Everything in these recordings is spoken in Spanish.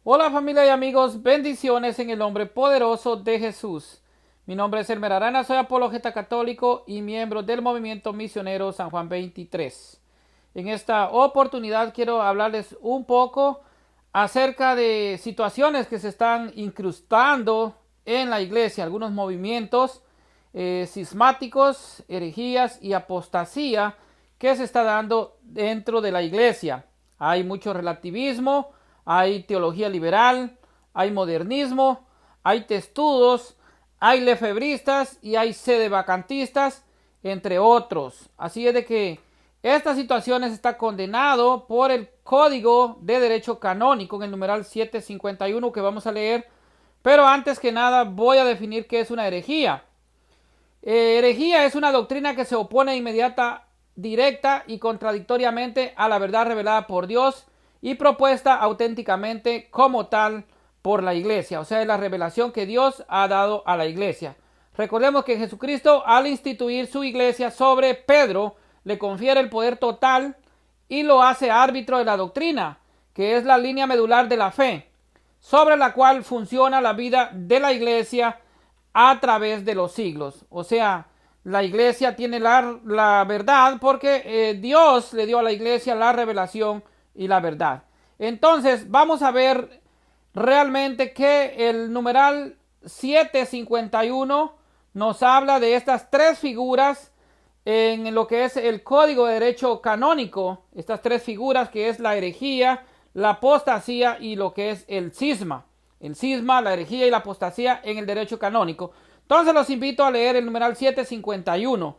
Hola familia y amigos, bendiciones en el nombre poderoso de Jesús. Mi nombre es Elmer Arana, soy apologeta católico y miembro del movimiento misionero San Juan 23. En esta oportunidad quiero hablarles un poco acerca de situaciones que se están incrustando en la iglesia, algunos movimientos cismáticos, herejías y apostasía que se está dando dentro de la iglesia. Hay mucho relativismo, hay teología liberal, hay modernismo, hay testudos, hay lefebristas y hay sedevacantistas, entre otros. Así es de que esta situación está condenado por el Código de Derecho Canónico en el numeral 751 que vamos a leer. Pero antes que nada voy a definir qué es una herejía. Herejía es una doctrina que se opone inmediata, directa y contradictoriamente a la verdad revelada por Dios y propuesta auténticamente como tal por la iglesia. O sea, es la revelación que Dios ha dado a la iglesia. Recordemos que Jesucristo, al instituir su iglesia sobre Pedro, le confiere el poder total y lo hace árbitro de la doctrina, que es la línea medular de la fe, sobre la cual funciona la vida de la iglesia a través de los siglos. O sea, la iglesia tiene la verdad porque Dios le dio a la iglesia la revelación y la verdad. Entonces, vamos a ver realmente que el numeral 751 nos habla de estas tres figuras en lo que es el Código de Derecho Canónico. Estas tres figuras que es la herejía, la apostasía y lo que es el cisma. El cisma, la herejía y la apostasía en el derecho canónico. Entonces los invito a leer el numeral 751.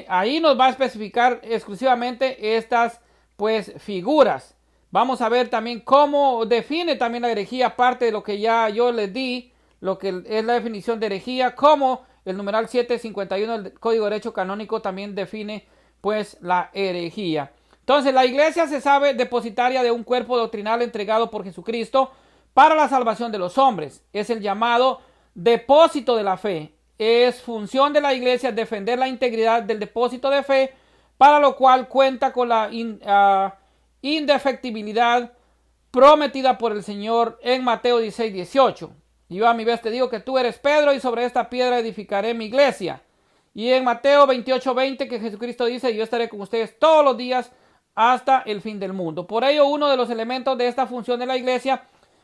Ahí nos va a especificar exclusivamente estas pues figuras. Vamos a ver también cómo define también la herejía, aparte de lo que ya yo les di, lo que es la definición de herejía, como el numeral 751 del Código de Derecho Canónico también define pues la herejía. Entonces la iglesia se sabe depositaria de un cuerpo doctrinal entregado por Jesucristo para la salvación de los hombres. Es el llamado depósito de la fe. Es función de la iglesia defender la integridad del depósito de fe, para lo cual cuenta con la indefectibilidad prometida por el Señor en Mateo 16:18. Y yo a mi vez te digo que tú eres Pedro y sobre esta piedra edificaré mi iglesia. Y en Mateo 28:20 que Jesucristo dice, yo estaré con ustedes todos los días hasta el fin del mundo. Por ello, uno de los elementos de esta función de la iglesia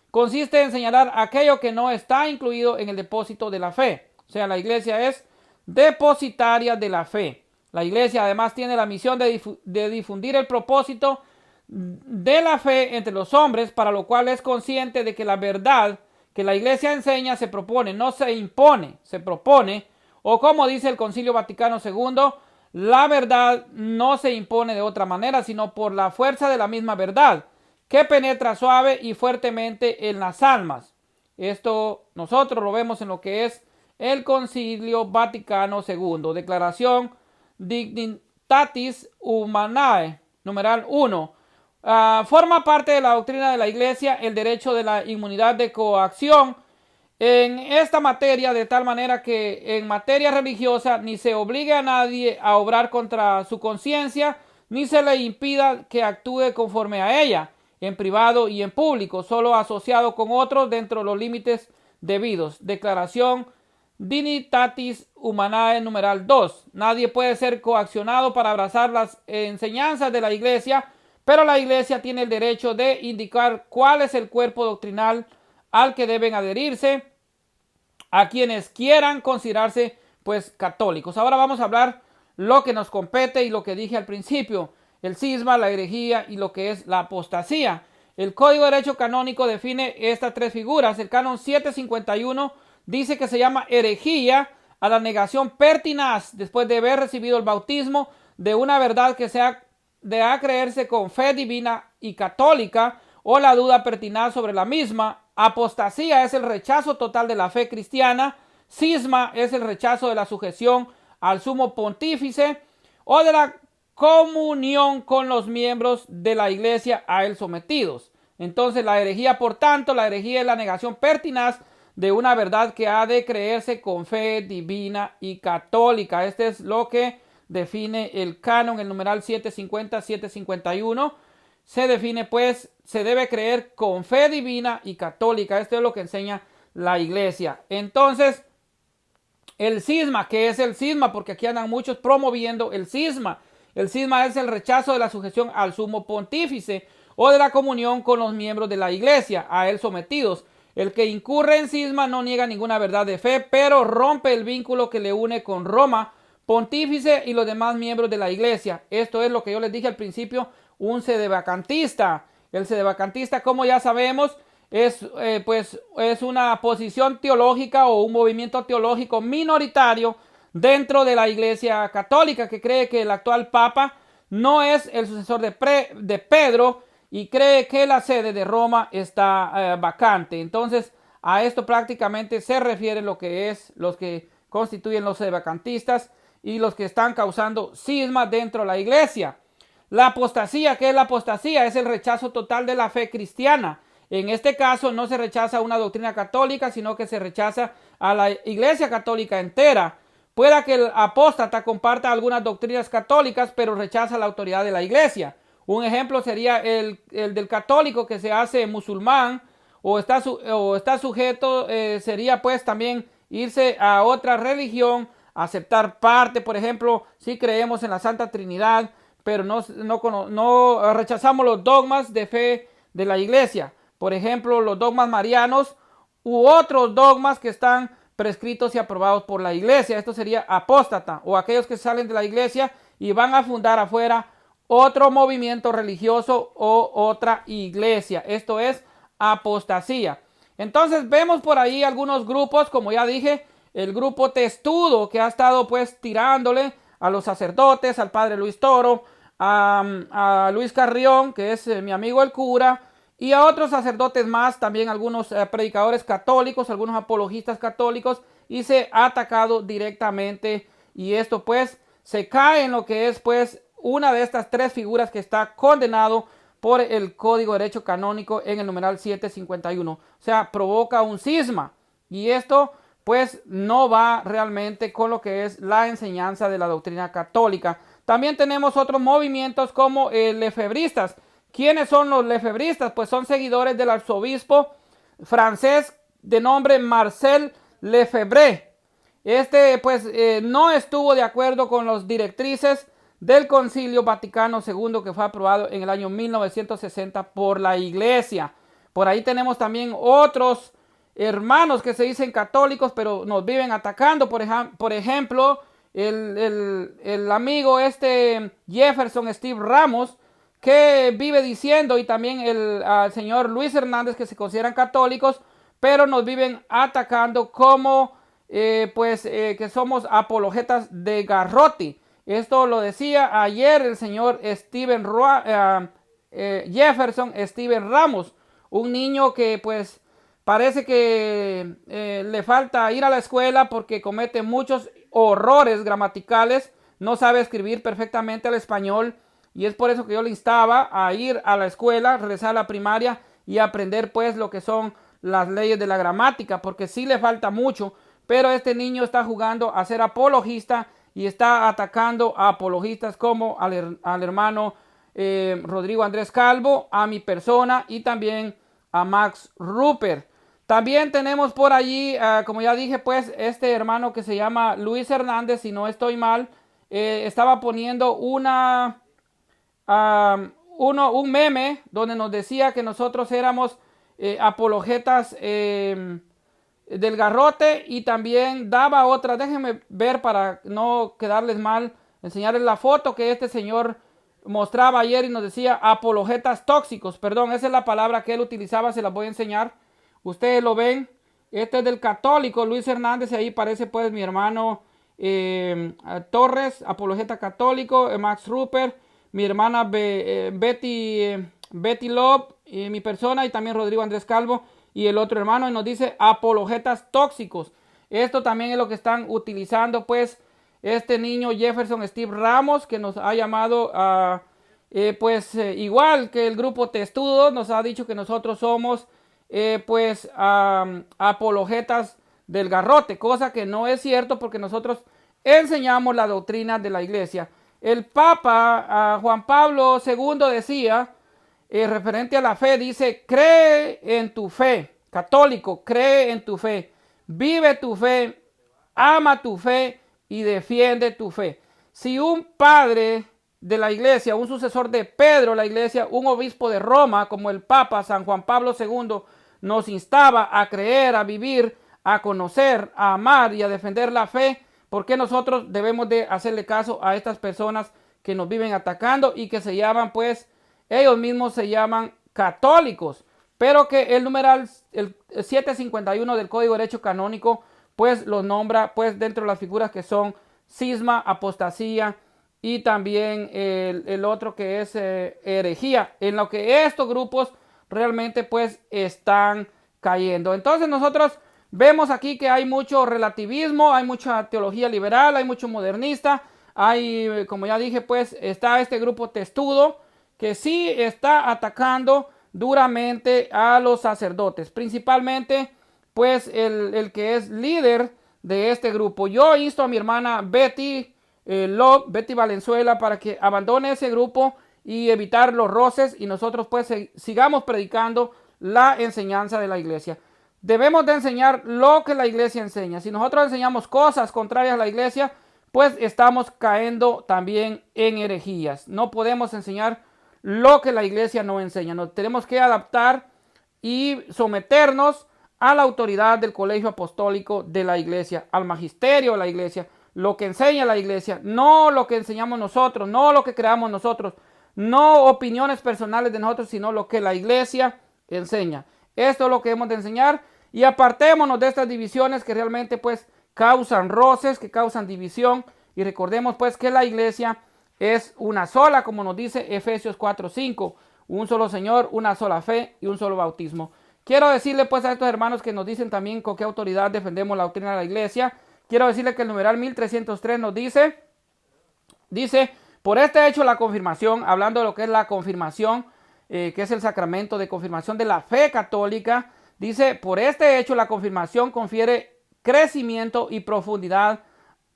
consiste en señalar aquello que no está incluido en el depósito de la fe. O sea, la iglesia es depositaria de la fe. La iglesia además tiene la misión de difundir el propósito de la fe entre los hombres, para lo cual es consciente de que la verdad que la iglesia enseña se propone, no se impone, se propone, o como dice el Concilio Vaticano II, la verdad no se impone de otra manera, sino por la fuerza de la misma verdad, que penetra suave y fuertemente en las almas. Esto nosotros lo vemos en lo que es el Concilio Vaticano II, Declaración Dignitatis Humanae, numeral 1. Forma parte de la doctrina de la Iglesia el derecho de la inmunidad de coacción en esta materia, de tal manera que en materia religiosa ni se obligue a nadie a obrar contra su conciencia, ni se le impida que actúe conforme a ella, en privado y en público, solo asociado con otros dentro de los límites debidos. Declaración Dignitatis Humanae numeral 2. Nadie puede ser coaccionado para abrazar las enseñanzas de la Iglesia, pero la Iglesia tiene el derecho de indicar cuál es el cuerpo doctrinal al que deben adherirse a quienes quieran considerarse pues católicos. Ahora vamos a hablar lo que nos compete y lo que dije al principio: el cisma, la herejía y lo que es la apostasía. El Código de Derecho Canónico define estas tres figuras. El canon 751 dice que se llama herejía a la negación pertinaz, después de haber recibido el bautismo, de una verdad que sea de a creerse con fe divina y católica, o la duda pertinaz sobre la misma. Apostasía es el rechazo total de la fe cristiana. Cisma es el rechazo de la sujeción al sumo pontífice o de la comunión con los miembros de la iglesia a él sometidos. Entonces la herejía, por tanto, la herejía es la negación pertinaz de una verdad que ha de creerse con fe divina y católica. Este es lo que define el canon, el numeral 750-751. Se define pues se debe creer con fe divina y católica. Esto es lo que enseña la iglesia. Entonces, el cisma, ¿qué es el cisma? Porque aquí andan muchos promoviendo el cisma. El cisma es el rechazo de la sujeción al sumo pontífice o de la comunión con los miembros de la iglesia, a él sometidos. El que incurre en cisma no niega ninguna verdad de fe, pero rompe el vínculo que le une con Roma, pontífice y los demás miembros de la iglesia. Esto es lo que yo les dije al principio, un sedevacantista. El sedevacantista, como ya sabemos, es una posición teológica o un movimiento teológico minoritario dentro de la iglesia católica que cree que el actual papa no es el sucesor de Pedro y cree que la sede de Roma está vacante. Entonces, a esto prácticamente se refiere lo que es los que constituyen los sedevacantistas y los que están causando cisma dentro de la iglesia. La apostasía, ¿qué es la apostasía? Es el rechazo total de la fe cristiana. En este caso no se rechaza una doctrina católica, sino que se rechaza a la iglesia católica entera. Pueda que el apóstata comparta algunas doctrinas católicas, pero rechaza la autoridad de la iglesia. Un ejemplo sería el del católico que se hace musulmán o está sujeto, sería pues también irse a otra religión, aceptar parte, por ejemplo, si creemos en la Santa Trinidad, pero no rechazamos los dogmas de fe de la iglesia. Por ejemplo, los dogmas marianos u otros dogmas que están prescritos y aprobados por la iglesia. Esto sería apóstata, o aquellos que salen de la iglesia y van a fundar afuera otro movimiento religioso o otra iglesia. Esto es apostasía. Entonces vemos por ahí algunos grupos, como ya dije, el grupo testudo que ha estado pues tirándole a los sacerdotes, al padre Luis Toro, a Luis Carrión, que es mi amigo el cura, y a otros sacerdotes más, también algunos predicadores católicos, algunos apologistas católicos, y se ha atacado directamente, y esto pues se cae en lo que es pues una de estas tres figuras que está condenado por el Código de Derecho Canónico en el numeral 751. O sea, provoca un cisma, y esto pues no va realmente con lo que es la enseñanza de la doctrina católica. También tenemos otros movimientos como lefebristas. ¿Quiénes son los lefebristas? Pues son seguidores del arzobispo francés de nombre Marcel Lefebvre. Este pues no estuvo de acuerdo con las directrices del Concilio Vaticano II que fue aprobado en el año 1960 por la iglesia. Por ahí tenemos también otros hermanos que se dicen católicos pero nos viven atacando. Por ejemplo, el amigo Jefferson Steve Ramos, que vive diciendo, y también el señor Luis Hernández, que se consideran católicos, pero nos viven atacando como que somos apologetas de garrote. Esto lo decía ayer el señor Jefferson Steven Ramos, un niño que pues parece que le falta ir a la escuela porque comete muchos horrores gramaticales, no sabe escribir perfectamente el español, y es por eso que yo le instaba a ir a la escuela, regresar a la primaria y aprender pues lo que son las leyes de la gramática, porque sí le falta mucho, pero este niño está jugando a ser apologista y está atacando a apologistas como al hermano Rodrigo Andrés Calvo, a mi persona y también a Max Rupert. También tenemos por allí, como ya dije, pues este hermano que se llama Luis Hernández, si no estoy mal, estaba poniendo un meme donde nos decía que nosotros éramos apologetas del garrote, y también daba otra, déjenme ver para no quedarles mal, enseñarles la foto que este señor mostraba ayer y nos decía apologetas tóxicos. Perdón, esa es la palabra que él utilizaba, se las voy a enseñar. Ustedes lo ven, este es del católico Luis Hernández, y ahí parece pues mi hermano Torres, apologeta católico, Max Rupert, mi hermana Betty Love, y mi persona, y también Rodrigo Andrés Calvo y el otro hermano, y nos dice apologetas tóxicos. Esto también es lo que están utilizando pues este niño Jefferson Steve Ramos, que nos ha llamado igual que el grupo Testudo, nos ha dicho que nosotros somos apologetas del garrote, cosa que no es cierto, porque nosotros enseñamos la doctrina de la iglesia. El Papa Juan Pablo II decía referente a la fe, dice, cree en tu fe. Católico, cree en tu fe. Vive tu fe, ama tu fe y defiende tu fe. Si un padre de la iglesia, un sucesor de Pedro la iglesia, un obispo de Roma como el Papa San Juan Pablo II nos instaba a creer, a vivir, a conocer, a amar y a defender la fe, ¿por qué nosotros debemos de hacerle caso a estas personas que nos viven atacando y que se llaman, pues, ellos mismos se llaman católicos, pero que el numeral el 751 del Código de Derecho Canónico pues los nombra pues dentro de las figuras que son cisma, apostasía y también el otro que es herejía, en lo que estos grupos realmente pues están cayendo. Entonces nosotros vemos aquí que hay mucho relativismo, hay mucha teología liberal, hay mucho modernista, hay, como ya dije, pues está este grupo testudo que sí está atacando duramente a los sacerdotes, principalmente pues el que es líder de este grupo. Yo insto a mi hermana Betty Betty Valenzuela para que abandone ese grupo y evitar los roces y nosotros pues sigamos predicando la enseñanza de la iglesia. Debemos de enseñar lo que la iglesia enseña. Si nosotros enseñamos cosas contrarias a la iglesia, pues estamos cayendo también en herejías. No podemos enseñar lo que la iglesia no enseña. Nos tenemos que adaptar y someternos a la autoridad del colegio apostólico de la iglesia, al magisterio de la iglesia, lo que enseña la iglesia, no lo que enseñamos nosotros, no lo que creamos nosotros, no opiniones personales de nosotros, sino lo que la iglesia enseña. Esto es lo que hemos de enseñar y apartémonos de estas divisiones que realmente pues causan roces, que causan división y recordemos pues que la iglesia es una sola, como nos dice Efesios 4:5, un solo Señor, una sola fe y un solo bautismo. Quiero decirle pues a estos hermanos que nos dicen también con qué autoridad defendemos la doctrina de la iglesia. Quiero decirle que el numeral 1303 nos dice, por este hecho la confirmación, hablando de lo que es la confirmación, que es el sacramento de confirmación de la fe católica, dice, por este hecho la confirmación confiere crecimiento y profundidad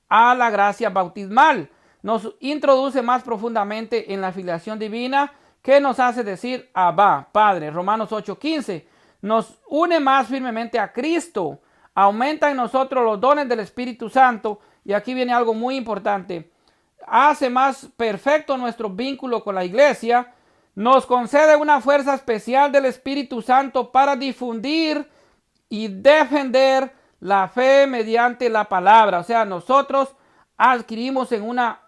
a la gracia bautismal. Nos introduce más profundamente en la filiación divina que nos hace decir Abba, Padre. Romanos 8:15. Nos une más firmemente a Cristo. Aumenta en nosotros los dones del Espíritu Santo. Y aquí viene algo muy importante. Hace más perfecto nuestro vínculo con la iglesia. Nos concede una fuerza especial del Espíritu Santo para difundir y defender la fe mediante la palabra. O sea, nosotros adquirimos en una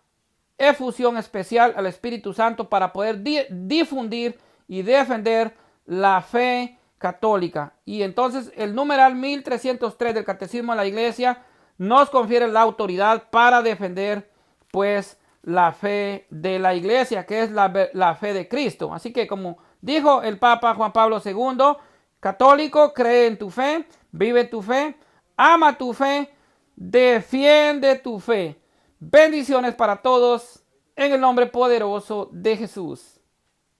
efusión especial al Espíritu Santo para poder difundir y defender la fe católica. Y entonces el numeral 1303 del Catecismo de la Iglesia nos confiere la autoridad para defender pues la fe de la iglesia, que es la fe de Cristo. Así que como dijo el Papa Juan Pablo II, católico, cree en tu fe, vive tu fe, ama tu fe, defiende tu fe. Bendiciones para todos en el nombre poderoso de Jesús.